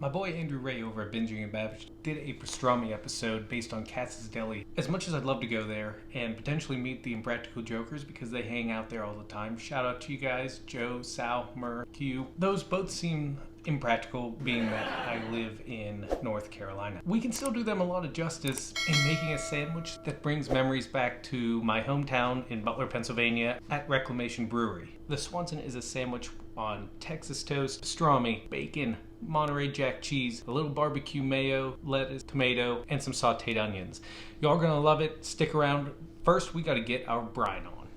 My boy Andrew Ray over at Binging and Babish did a Pastrami episode based on Katz's Deli. As much as I'd love to go there and potentially meet the Impractical Jokers because they hang out there all the time, shout out to you guys, Joe, Sal, Mur, Q. Those both seem impractical, being that I live in North Carolina. We can still do them a lot of justice in making a sandwich that brings memories back to my hometown in Butler, Pennsylvania at Reclamation Brewery. The Swanson is a sandwich on Texas toast, pastrami, bacon, Monterey Jack cheese, a little barbecue mayo, lettuce, tomato, and some sauteed onions. Y'all are gonna love it. Stick around. First, we gotta get our brine on.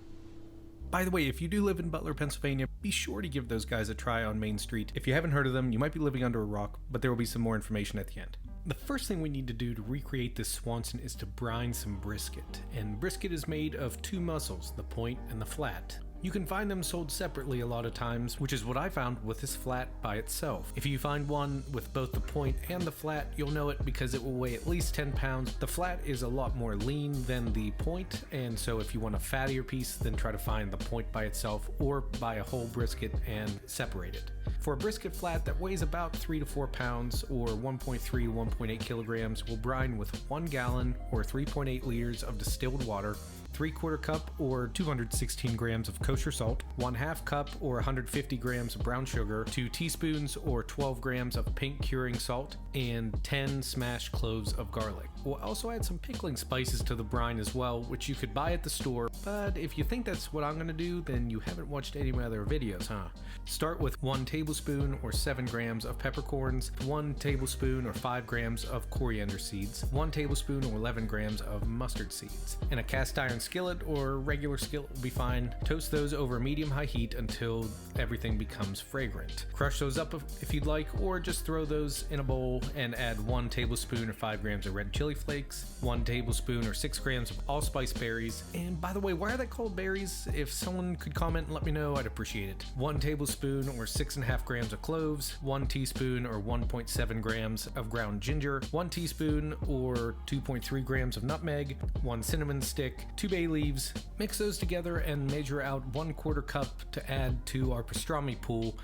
By the way, if you do live in Butler, Pennsylvania, be sure to give those guys a try on Main Street. If you haven't heard of them, you might be living under a rock, but there will be some more information at the end. The first thing we need to do to recreate this Swanson is to brine some brisket. And brisket is made of two muscles, the point and the flat. You can find them sold separately a lot of times, which is what I found with this flat by itself. If you find one with both the point and the flat, you'll know it because it will weigh at least 10 pounds. The flat is a lot more lean than the point, and so if you want a fattier piece, then try to find the point by itself or buy a whole brisket and separate it. For a brisket flat that weighs about 3 to 4 pounds or 1.3 to 1.8 kilograms, we'll brine with 1 gallon or 3.8 liters of distilled water, 3/4 cup or 216 grams of kosher salt, 1/2 cup or 150 grams of brown sugar, 2 teaspoons or 12 grams of pink curing salt, and 10 smashed cloves of garlic. We'll also add some pickling spices to the brine as well, which you could buy at the store, but if you think that's what I'm going to do, then you haven't watched any of my other videos, huh? Start with 1 tablespoon or 7 grams of peppercorns, 1 tablespoon or 5 grams of coriander seeds, 1 tablespoon or 11 grams of mustard seeds. In a cast iron skillet or regular skillet will be fine. Toast those over medium-high heat until everything becomes fragrant. Crush those up if you'd like, or just throw those in a bowl and add 1 tablespoon or 5 grams of red chili flakes, 1 tablespoon or 6 grams of allspice berries. And by the way, why are they called berries? If someone could comment and let me know, I'd appreciate it. 1 tablespoon or 6.5 grams of cloves, 1 teaspoon or 1.7 grams of ground ginger, 1 teaspoon or 2.3 grams of nutmeg, 1 cinnamon stick, 2 bay leaves. Mix those together and measure out 1/4 cup to add to our pastrami pool,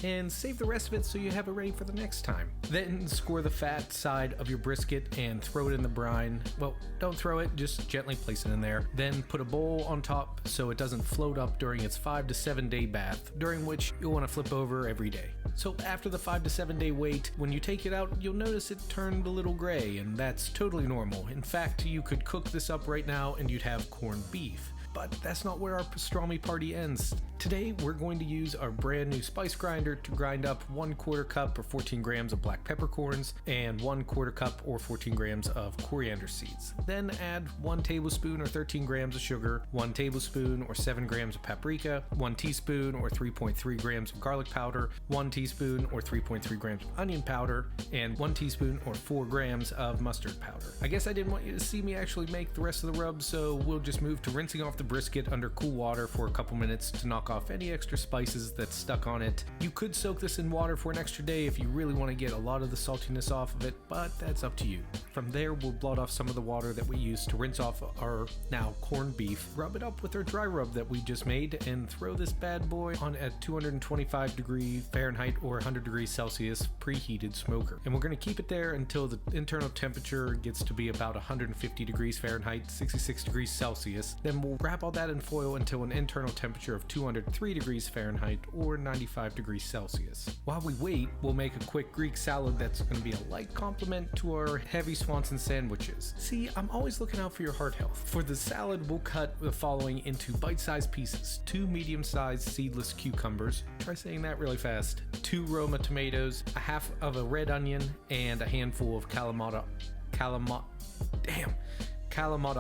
and save the rest of it so you have it ready for the next time. Then score the fat side of your brisket and throw it in the brine. Well, don't throw it, just gently place it in there. Then put a bowl on top so it doesn't float up during its 5 to 7 day bath, during which you'll want to flip over every day. So after the 5 to 7 day wait, when you take it out, you'll notice it turned a little gray, and that's totally normal. In fact, you could cook this up right now and you'd have corned beef. But that's not where our pastrami party ends. Today, we're going to use our brand new spice grinder to grind up 1/4 cup or 14 grams of black peppercorns and 1/4 cup or 14 grams of coriander seeds. Then add 1 tablespoon or 13 grams of sugar, 1 tablespoon or 7 grams of paprika, 1 teaspoon or 3.3 grams of garlic powder, 1 teaspoon or 3.3 grams of onion powder, and 1 teaspoon or 4 grams of mustard powder. I guess I didn't want you to see me actually make the rest of the rub, so we'll just move to rinsing off the brisket under cool water for a couple minutes to knock off any extra spices that's stuck on it. You could soak this in water for an extra day if you really want to get a lot of the saltiness off of it, but that's up to you. From there, we'll blot off some of the water that we used to rinse off our now corned beef, rub it up with our dry rub that we just made, and throw this bad boy on a 225 degree Fahrenheit or 100 degrees Celsius preheated smoker. And we're going to keep it there until the internal temperature gets to be about 150 degrees Fahrenheit, 66 degrees Celsius. Then we'll wrap all that in foil until an internal temperature of 203 degrees Fahrenheit or 95 degrees Celsius. While we wait, we'll make a quick Greek salad that's going to be a light complement to our heavy Swanson sandwiches. See, I'm always looking out for your heart health. For the salad, we'll cut the following into bite-sized pieces: 2 medium-sized seedless cucumbers, try saying that really fast, 2 Roma tomatoes, a half of a red onion, and a handful of Kalamata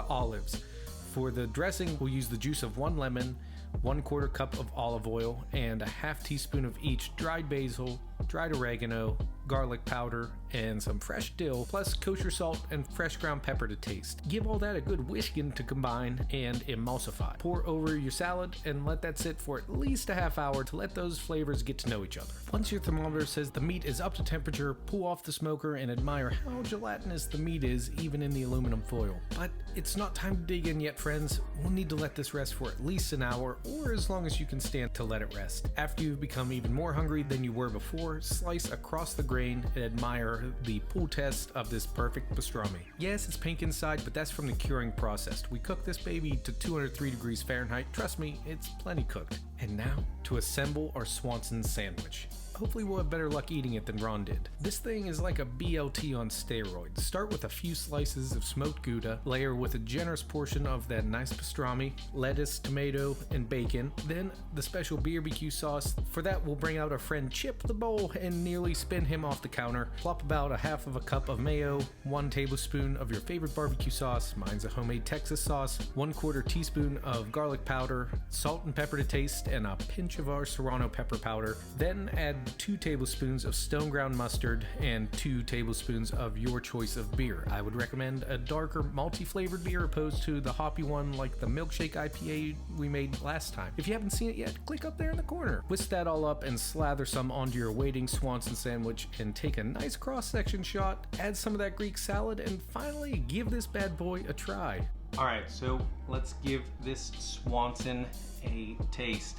olives. For the dressing, we'll use the juice of 1 lemon, 1/4 cup of olive oil, and a half teaspoon of each dried basil, dried oregano, garlic powder, and some fresh dill, plus kosher salt and fresh ground pepper to taste. Give all that a good whisking to combine and emulsify. Pour over your salad and let that sit for at least a half hour to let those flavors get to know each other. Once your thermometer says the meat is up to temperature, pull off the smoker and admire how gelatinous the meat is even in the aluminum foil. But it's not time to dig in yet, friends. We'll need to let this rest for at least an hour, or as long as you can stand to let it rest. After you've become even more hungry than you were before, slice across the grain and admire the pull test of this perfect pastrami. Yes, it's pink inside, but that's from the curing process. We cooked this baby to 203 degrees Fahrenheit. Trust me, it's plenty cooked. And now to assemble our Swanson sandwich. Hopefully we'll have better luck eating it than Ron did. This thing is like a BLT on steroids. Start with a few slices of smoked Gouda, layer with a generous portion of that nice pastrami, lettuce, tomato, and bacon, then the special BeerBQ sauce. For that we'll bring out our friend Chip the bowl and nearly spin him off the counter. Plop about a half of a cup of mayo, 1 tablespoon of your favorite barbecue sauce, mine's a homemade Texas sauce, 1/4 teaspoon of garlic powder, salt and pepper to taste, and a pinch of our serrano pepper powder. Then add 2 tablespoons of stone ground mustard and 2 tablespoons of your choice of beer. I would recommend a darker malty flavored beer opposed to the hoppy one like the milkshake IPA we made last time. If you haven't seen it yet, click up there in the corner. Whisk that all up and slather some onto your waiting Swanson sandwich and take a nice cross-section shot, add some of that Greek salad, and finally give this bad boy a try. Alright, so let's give this Swanson a taste.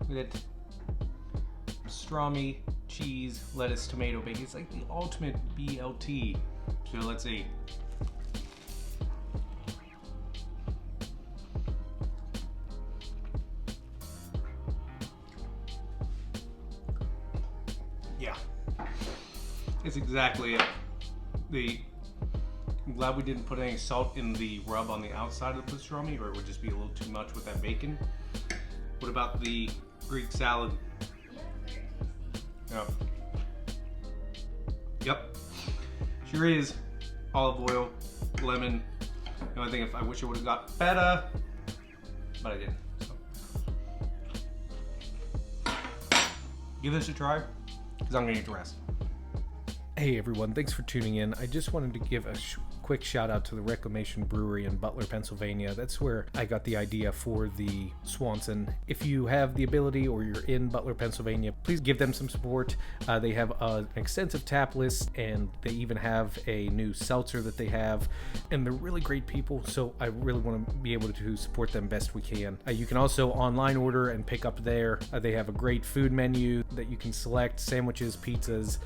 Look at that pastrami, cheese, lettuce, tomato, bacon. It's like the ultimate BLT. So let's see. Yeah, it's exactly it. I'm glad we didn't put any salt in the rub on the outside of the pastrami, or it would just be a little too much with that bacon. What about the Greek salad? Yep. Yep. Sure is. Olive oil, lemon. The only thing, I wish I would have got feta, but I didn't. So. Give this a try, because I'm gonna need to rest. Hey everyone, thanks for tuning in. I just wanted to give a quick shout out to the Reclamation Brewery in Butler, Pennsylvania. That's where I got the idea for the Swanson. If you have the ability or you're in Butler, Pennsylvania, please give them some support. They have an extensive tap list, and they even have a new seltzer that they have, and they're really great people, so I really want to be able to support them best we can. You can also online order and pick up there. They have a great food menu that you can select, sandwiches, pizzas,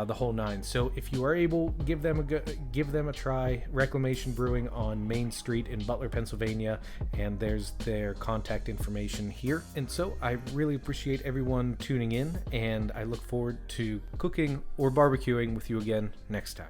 the whole nine. So if you are able, give them a try. Reclamation Brewing on Main Street in Butler, Pennsylvania, and there's their contact information here. And so I really appreciate everyone tuning in, and I look forward to cooking or barbecuing with you again next time.